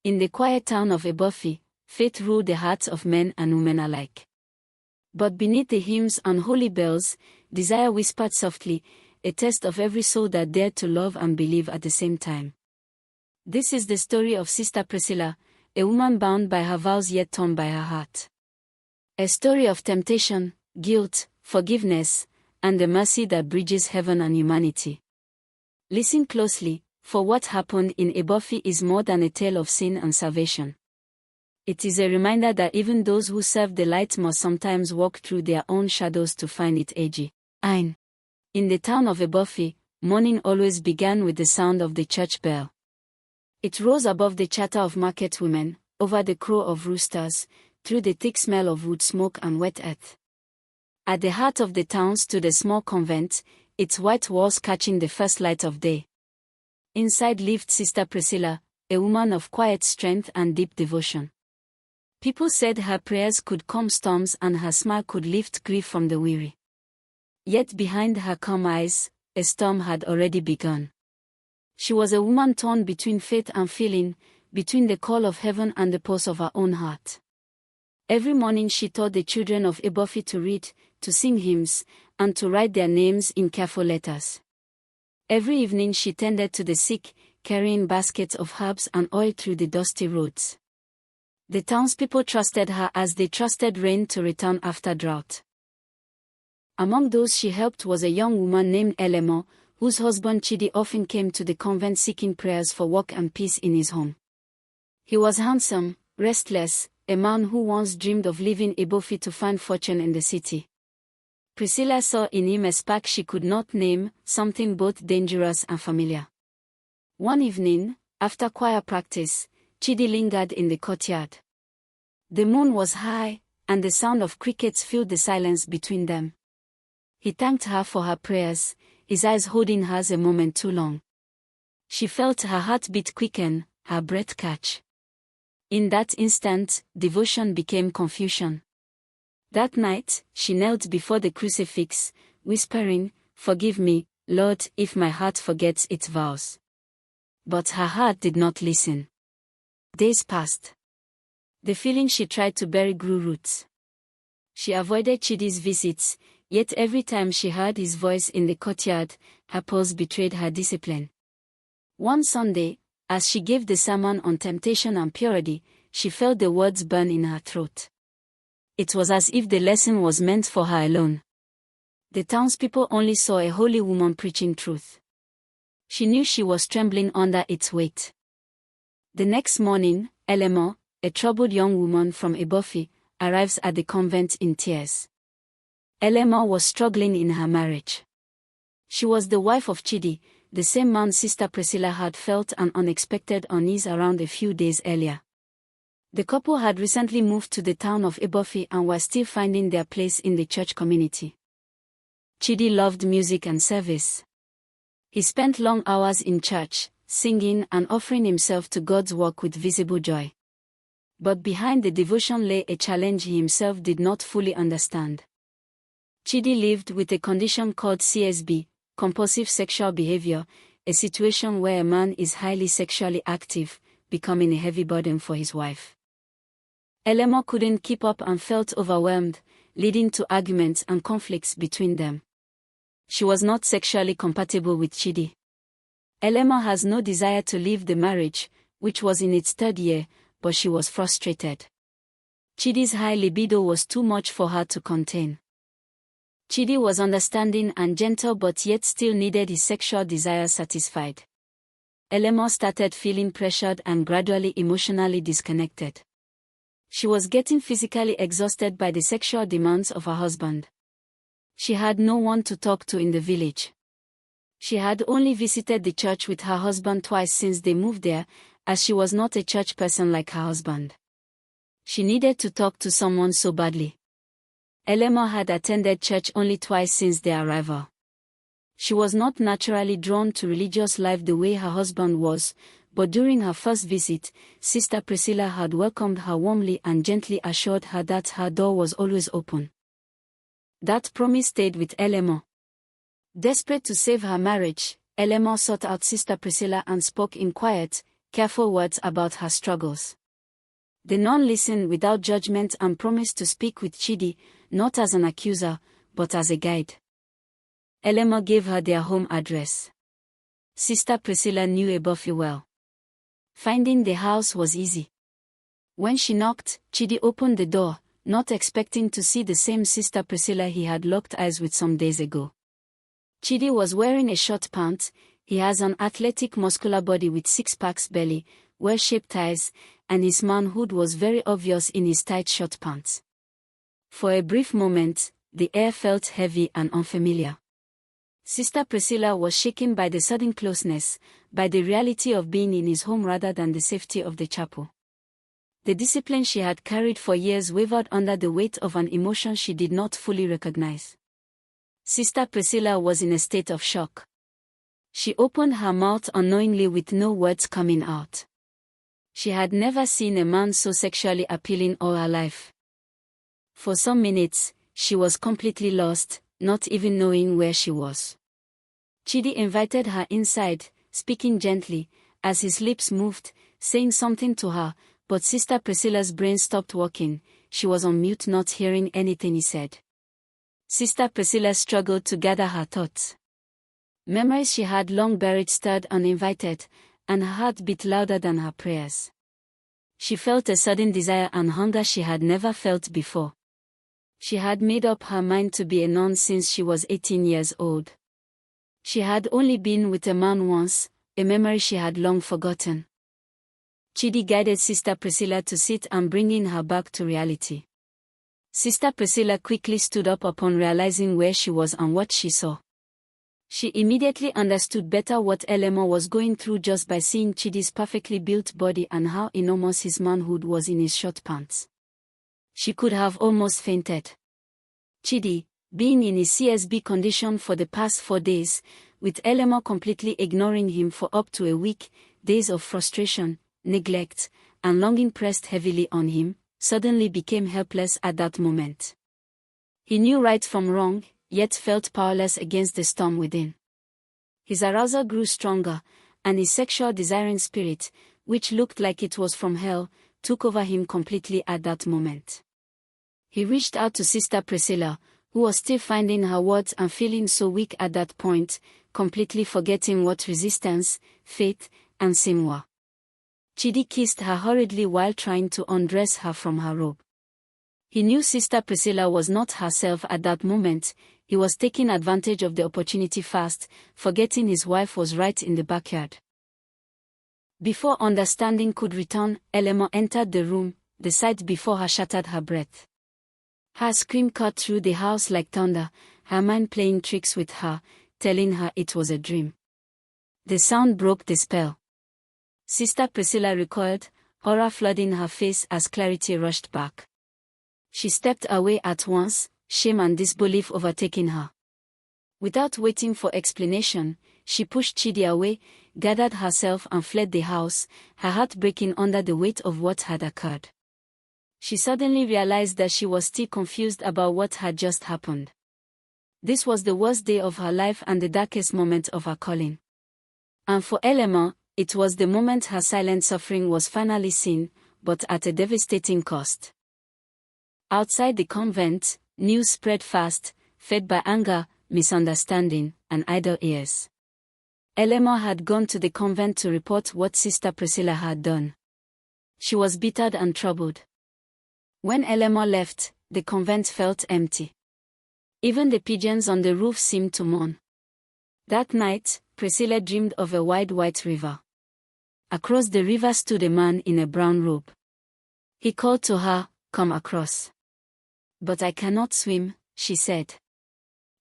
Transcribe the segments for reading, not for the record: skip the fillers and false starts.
In the quiet town of Ibafi, faith ruled the hearts of men and women alike. But beneath the hymns and holy bells, desire whispered softly, a test of every soul that dared to love and believe at the same time. This is the story of Sister Priscilla, a woman bound by her vows yet torn by her heart. A story of temptation, guilt, forgiveness, and the mercy that bridges heaven and humanity. Listen closely, for what happened in Ibafi is more than a tale of sin and salvation. It is a reminder that even those who serve the light must sometimes walk through their own shadows to find it edgy. In the town of Ibafi, morning always began with the sound of the church bell. It rose above the chatter of market women, over the crow of roosters, through the thick smell of wood smoke and wet earth. At the heart of the town stood a small convent, its white walls catching the first light of day. Inside lived Sister Priscilla, a woman of quiet strength and deep devotion. People said her prayers could calm storms and her smile could lift grief from the weary. Yet behind her calm eyes, a storm had already begun. She was a woman torn between faith and feeling, between the call of heaven and the pulse of her own heart. Every morning she taught the children of Ibafi to read, to sing hymns, and to write their names in careful letters. Every evening she tended to the sick, carrying baskets of herbs and oil through the dusty roads. The townspeople trusted her as they trusted rain to return after drought. Among those she helped was a young woman named Elemo, whose husband Chidi often came to the convent seeking prayers for work and peace in his home. He was handsome, restless, a man who once dreamed of leaving Ibafi to find fortune in the city. Priscilla saw in him a spark she could not name, something both dangerous and familiar. One evening, after choir practice, Chidi lingered in the courtyard. The moon was high, and the sound of crickets filled the silence between them. He thanked her for her prayers, his eyes holding hers a moment too long. She felt her heartbeat quicken, her breath catch. In that instant, devotion became confusion. That night, she knelt before the crucifix, whispering, "Forgive me, Lord, if my heart forgets its vows." But her heart did not listen. Days passed. The feeling she tried to bury grew roots. She avoided Chidi's visits, yet every time she heard his voice in the courtyard, her pulse betrayed her discipline. One Sunday, as she gave the sermon on temptation and purity, she felt the words burn in her throat. It was as if the lesson was meant for her alone. The townspeople only saw a holy woman preaching truth. She knew she was trembling under its weight. The next morning, Elemo, a troubled young woman from Ibafi, arrives at the convent in tears. Elemo was struggling in her marriage. She was the wife of Chidi, the same man Sister Priscilla had felt an unexpected unease around a few days earlier. The couple had recently moved to the town of Ibafi and were still finding their place in the church community. Chidi loved music and service. He spent long hours in church, singing and offering himself to God's work with visible joy. But behind the devotion lay a challenge he himself did not fully understand. Chidi lived with a condition called CSB, compulsive sexual behavior, a situation where a man is highly sexually active, becoming a heavy burden for his wife. Elemo couldn't keep up and felt overwhelmed, leading to arguments and conflicts between them. She was not sexually compatible with Chidi. Elemo has no desire to leave the marriage, which was in its third year, but she was frustrated. Chidi's high libido was too much for her to contain. Chidi was understanding and gentle but yet still needed his sexual desires satisfied. Elemo started feeling pressured and gradually emotionally disconnected. She was getting physically exhausted by the sexual demands of her husband. She had no one to talk to in the village. She had only visited the church with her husband twice since they moved there, as she was not a church person like her husband. She needed to talk to someone so badly. Elemo had attended church only twice since their arrival. She was not naturally drawn to religious life the way her husband was, but during her first visit, Sister Priscilla had welcomed her warmly and gently assured her that her door was always open. That promise stayed with Elemo. Desperate to save her marriage, Elemo sought out Sister Priscilla and spoke in quiet, careful words about her struggles. The nun listened without judgment and promised to speak with Chidi, not as an accuser, but as a guide. Elemo gave her their home address. Sister Priscilla knew Ibafi well. Finding the house was easy. When she knocked, Chidi opened the door, not expecting to see the same Sister Priscilla he had locked eyes with some days ago. Chidi was wearing a short pant. He has an athletic muscular body with six-packs belly, well-shaped thighs, and his manhood was very obvious in his tight short pants. For a brief moment, the air felt heavy and unfamiliar. Sister Priscilla was shaken by the sudden closeness, by the reality of being in his home rather than the safety of the chapel. The discipline she had carried for years wavered under the weight of an emotion she did not fully recognize. Sister Priscilla was in a state of shock. She opened her mouth unknowingly with no words coming out. She had never seen a man so sexually appealing all her life. For some minutes, she was completely lost, not even knowing where she was. Chidi invited her inside, speaking gently, as his lips moved, saying something to her, but Sister Priscilla's brain stopped working. She was on mute, not hearing anything he said. Sister Priscilla struggled to gather her thoughts. Memories she had long buried stirred uninvited, and her heart beat louder than her prayers. She felt a sudden desire and hunger she had never felt before. She had made up her mind to be a nun since she was 18 years old. She had only been with a man once, a memory she had long forgotten. Chidi guided Sister Priscilla to sit and bringing her back to reality. Sister Priscilla quickly stood up upon realizing where she was and what she saw. She immediately understood better what Elemo was going through just by seeing Chidi's perfectly built body and how enormous his manhood was in his short pants. She could have almost fainted. Chidi, being in his CSB condition for the past 4 days, with Elemo completely ignoring him for up to a week, days of frustration, neglect, and longing pressed heavily on him, suddenly became helpless at that moment. He knew right from wrong, yet felt powerless against the storm within. His arousal grew stronger, and his sexual desiring spirit, which looked like it was from hell, took over him completely at that moment. He reached out to Sister Priscilla, who was still finding her words and feeling so weak at that point, completely forgetting what resistance, faith, and sin were. Chidi kissed her hurriedly while trying to undress her from her robe. He knew Sister Priscilla was not herself at that moment. He was taking advantage of the opportunity fast, forgetting his wife was right in the backyard. Before understanding could return, Elemo entered the room. The sight before her shattered her breath. Her scream cut through the house like thunder, her mind playing tricks with her, telling her it was a dream. The sound broke the spell. Sister Priscilla recoiled, horror flooding her face as clarity rushed back. She stepped away at once, shame and disbelief overtaking her. Without waiting for explanation, she pushed Chidi away, gathered herself and fled the house, her heart breaking under the weight of what had occurred. She suddenly realized that she was still confused about what had just happened. This was the worst day of her life and the darkest moment of her calling. And for Elemo, it was the moment her silent suffering was finally seen, but at a devastating cost. Outside the convent, news spread fast, fed by anger, misunderstanding, and idle ears. Elemo had gone to the convent to report what Sister Priscilla had done. She was bitter and troubled. When Elemo left, the convent felt empty. Even the pigeons on the roof seemed to mourn. That night, Priscilla dreamed of a wide white river. Across the river stood a man in a brown robe. He called to her, "Come across." "But I cannot swim," she said.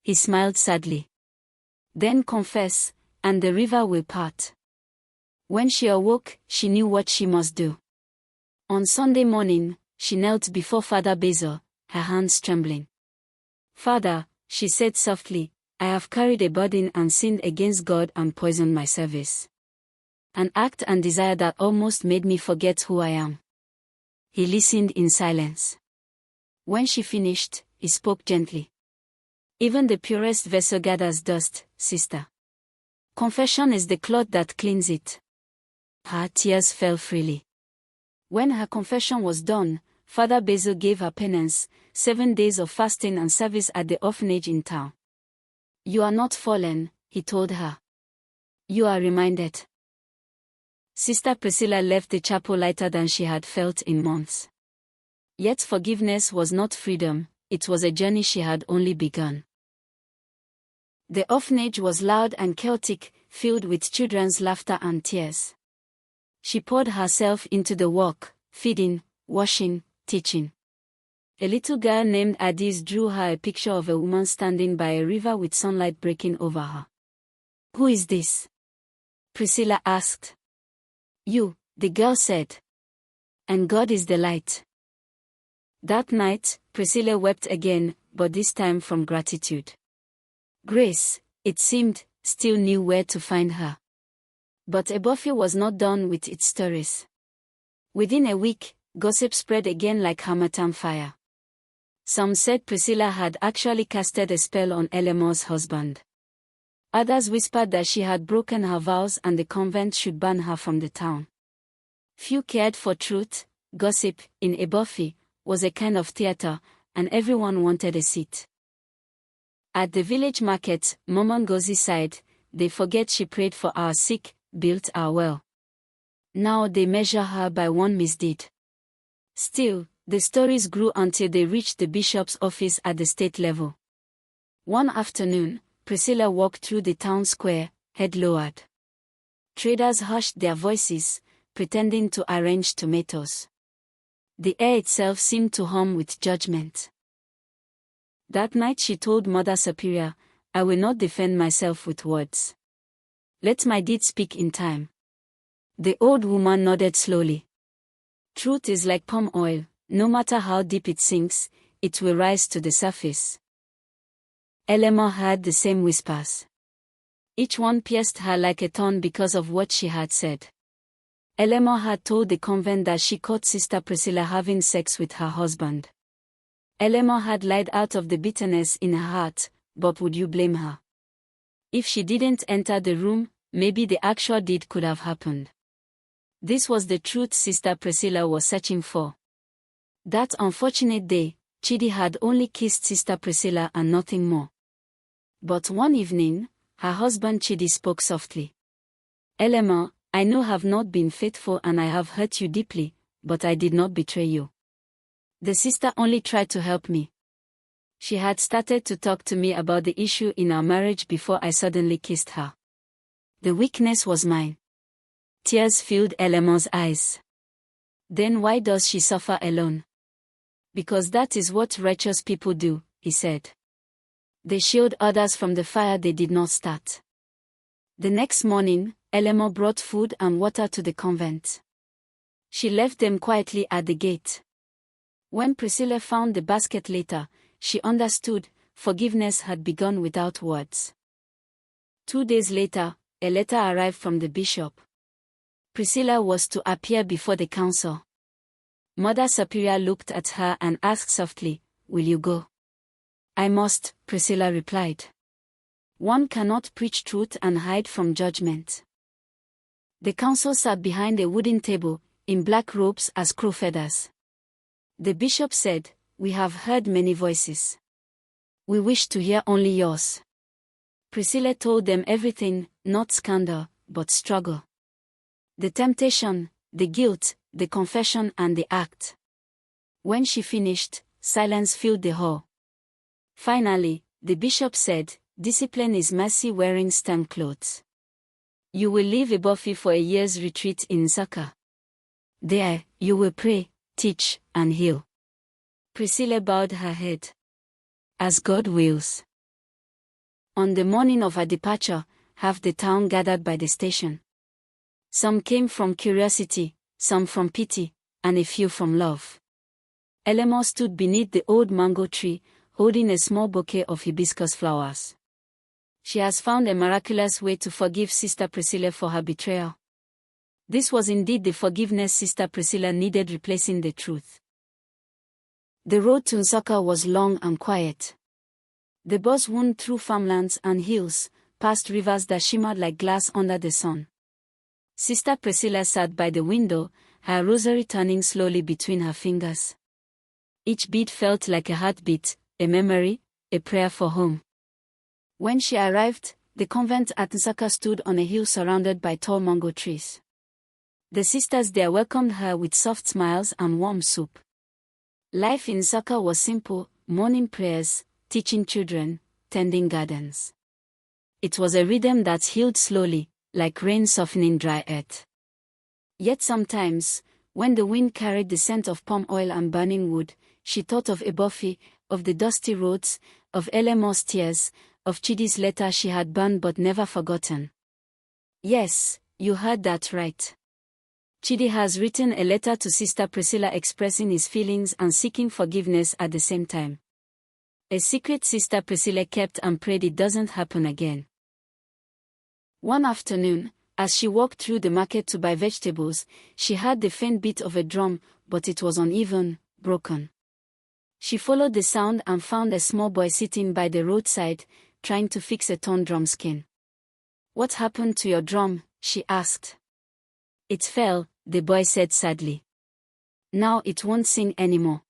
He smiled sadly. "Then confess, and the river will part." When she awoke, she knew what she must do. On Sunday morning, she knelt before Father Basil, her hands trembling. "Father," she said softly, "I have carried a burden and sinned against God and poisoned my service. An act and desire that almost made me forget who I am." He listened in silence. When she finished, he spoke gently. "Even the purest vessel gathers dust, sister. Confession is the cloth that cleans it. Her tears fell freely. When her confession was done, Father Basil gave her penance, 7 days of fasting and service at the orphanage in town. "You are not fallen," he told her. "You are reminded." Sister Priscilla left the chapel lighter than she had felt in months. Yet forgiveness was not freedom, it was a journey she had only begun. The orphanage was loud and chaotic, filled with children's laughter and tears. She poured herself into the work, feeding, washing, teaching. A little girl named Adis drew her a picture of a woman standing by a river with sunlight breaking over her. "Who is this?" Priscilla asked. "You," the girl said. "And God is the light." That night, Priscilla wept again, but this time from gratitude. Grace, it seemed, still knew where to find her. But Ibafi was not done with its stories. Within a week, gossip spread again like harmattan fire. Some said Priscilla had actually casted a spell on Eleanor's husband. Others whispered that she had broken her vows and the convent should ban her from the town. Few cared for truth. Gossip, in Ibafi, was a kind of theater, and everyone wanted a seat. At the village market, Mama Ngozi sighed, "They forget she prayed for our sick, built our well. Now they measure her by one misdeed." Still, the stories grew until they reached the bishop's office at the state level. One afternoon, Priscilla walked through the town square, head lowered. Traders hushed their voices, pretending to arrange tomatoes. The air itself seemed to hum with judgment. That night she told Mother Superior, "I will not defend myself with words. Let my deed speak in time." The old woman nodded slowly. Truth is like palm oil, no matter how deep it sinks, it will rise to the surface. Eleanor heard the same whispers. Each one pierced her like a thorn because of what she had said. Eleanor had told the convent that she caught Sister Priscilla having sex with her husband. Eleanor had lied out of the bitterness in her heart, but would you blame her? If she didn't enter the room, maybe the actual deed could have happened. This was the truth Sister Priscilla was searching for. That unfortunate day, Chidi had only kissed Sister Priscilla and nothing more. But one evening, her husband Chidi spoke softly. "Eleanor, I know I have not been faithful and I have hurt you deeply, but I did not betray you. The sister only tried to help me. She had started to talk to me about the issue in our marriage before I suddenly kissed her. The weakness was mine." Tears filled Eleanor's eyes. "Then why does she suffer alone?" "Because that is what righteous people do," he said. "They shield others from the fire they did not start." The next morning, Eleanor brought food and water to the convent. She left them quietly at the gate. When Priscilla found the basket later, she understood, forgiveness had begun without words. 2 days later, a letter arrived from the bishop. Priscilla was to appear before the council. Mother Superior looked at her and asked softly, "Will you go?" "I must," Priscilla replied. One cannot preach truth and hide from judgment. The council sat behind a wooden table, in black robes as crow feathers. The bishop said, "We have heard many voices. We wish to hear only yours." Priscilla told them everything, not scandal, but struggle. The temptation, the guilt, the confession and the act. When she finished, silence filled the hall. Finally, the bishop said, "Discipline is mercy wearing stem clothes. You will leave Ibafi for a year's retreat in Nsaka. There, you will pray, teach, and heal." Priscilla bowed her head. "As God wills." On the morning of her departure, half the town gathered by the station. Some came from curiosity, some from pity, and a few from love. Eleanor stood beneath the old mango tree, holding a small bouquet of hibiscus flowers. She has found a miraculous way to forgive Sister Priscilla for her betrayal. This was indeed the forgiveness Sister Priscilla needed, replacing the truth. The road to Nsaka was long and quiet. The bus wound through farmlands and hills, past rivers that shimmered like glass under the sun. Sister Priscilla sat by the window, her rosary turning slowly between her fingers. Each bead felt like a heartbeat, a memory, a prayer for home. When she arrived, the convent at Nsaka stood on a hill surrounded by tall mango trees. The sisters there welcomed her with soft smiles and warm soup. Life in Nsaka was simple: morning prayers, teaching children, tending gardens. It was a rhythm that healed slowly, like rain softening dry earth. Yet sometimes, when the wind carried the scent of palm oil and burning wood, she thought of Ibafi, of the dusty roads, of Elemo's tears, of Chidi's letter she had burned but never forgotten. Yes, you heard that right. Chidi has written a letter to Sister Priscilla expressing his feelings and seeking forgiveness at the same time. A secret Sister Priscilla kept and prayed it doesn't happen again. One afternoon, as she walked through the market to buy vegetables, she heard the faint beat of a drum, but it was uneven, broken. She followed the sound and found a small boy sitting by the roadside, trying to fix a torn drum skin. "What happened to your drum?" she asked. "It fell," the boy said sadly. "Now it won't sing anymore."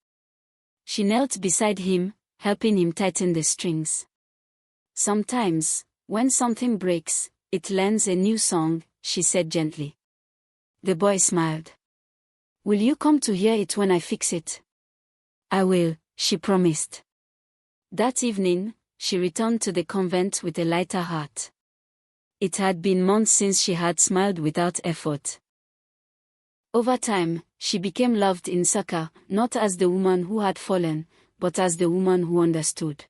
She knelt beside him, helping him tighten the strings. "Sometimes, when something breaks, it learns a new song," she said gently. The boy smiled. "Will you come to hear it when I fix it?" "I will," she promised. That evening, she returned to the convent with a lighter heart. It had been months since she had smiled without effort. Over time, she became loved in Nsaka, not as the woman who had fallen, but as the woman who understood.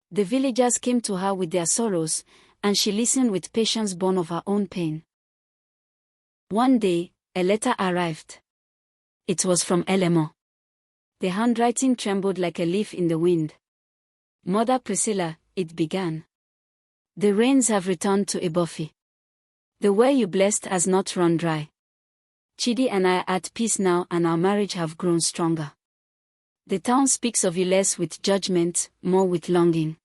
The villagers came to her with their sorrows, and she listened with patience born of her own pain. One day, a letter arrived. It was from Elemo. The handwriting trembled like a leaf in the wind. "Mother Priscilla," it began. "The rains have returned to Ibafi. The well you blessed has not run dry. Chidi and I are at peace now, and our marriage have grown stronger. The town speaks of you less with judgment, more with longing.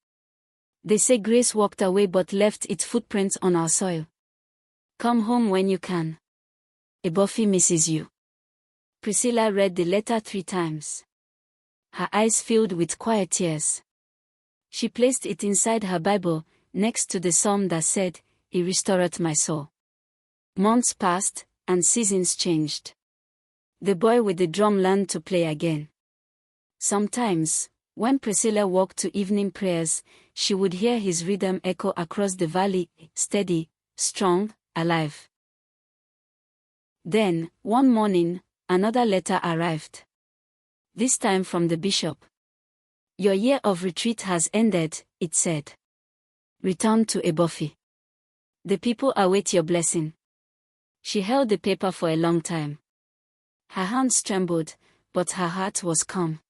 They say grace walked away but left its footprints on our soil. Come home when you can. Ibafi misses you." Priscilla read the letter 3 times. Her eyes filled with quiet tears. She placed it inside her Bible, next to the psalm that said, "He restoreth my soul." Months passed, and seasons changed. The boy with the drum learned to play again. Sometimes, when Priscilla walked to evening prayers, she would hear his rhythm echo across the valley, steady, strong, alive. Then, one morning, another letter arrived. This time from the bishop. "Your year of retreat has ended," it said. "Return to Ibafi. The people await your blessing." She held the paper for a long time. Her hands trembled, but her heart was calm.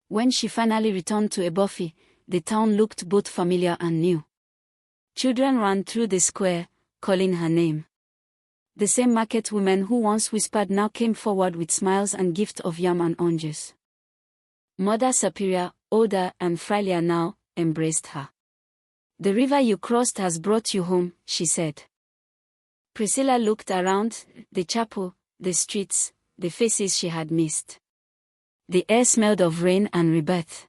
When she finally returned to Ibafi, the town looked both familiar and new. Children ran through the square, calling her name. The same market women who once whispered now came forward with smiles and gifts of yam and oranges. Mother Superior, older and frailer now, embraced her. "The river you crossed has brought you home," she said. Priscilla looked around, the chapel, the streets, the faces she had missed. The air smelled of rain and rebirth.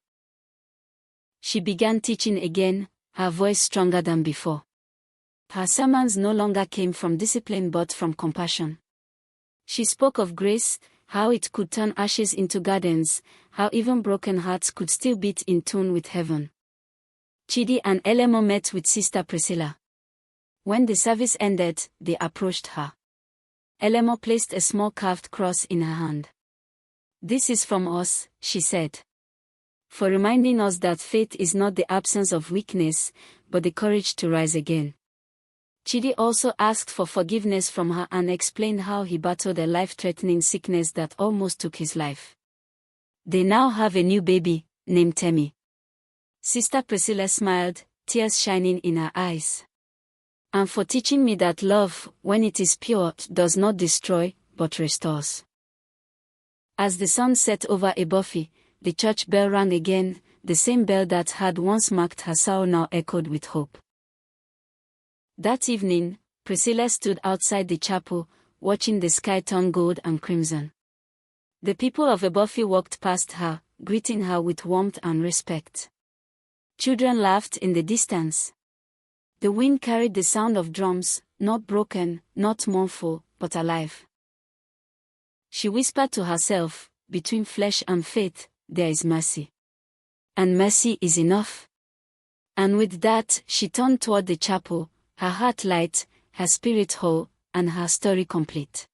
She began teaching again, her voice stronger than before. Her sermons no longer came from discipline but from compassion. She spoke of grace, how it could turn ashes into gardens, how even broken hearts could still beat in tune with heaven. Chidi and Elemo met with Sister Priscilla. When the service ended, they approached her. Elemo placed a small carved cross in her hand. "This is from us," she said, "for reminding us that faith is not the absence of weakness, but the courage to rise again." Chidi also asked for forgiveness from her and explained how he battled a life-threatening sickness that almost took his life. They now have a new baby, named Temi. Sister Priscilla smiled, tears shining in her eyes. "And for teaching me that love, when it is pure, does not destroy, but restores." As the sun set over Ibafi, the church bell rang again, the same bell that had once marked her soul now echoed with hope. That evening, Priscilla stood outside the chapel, watching the sky turn gold and crimson. The people of Ibafi walked past her, greeting her with warmth and respect. Children laughed in the distance. The wind carried the sound of drums, not broken, not mournful, but alive. She whispered to herself, between flesh and faith, there is mercy. And mercy is enough. And with that, she turned toward the chapel, her heart light, her spirit whole, and her story complete.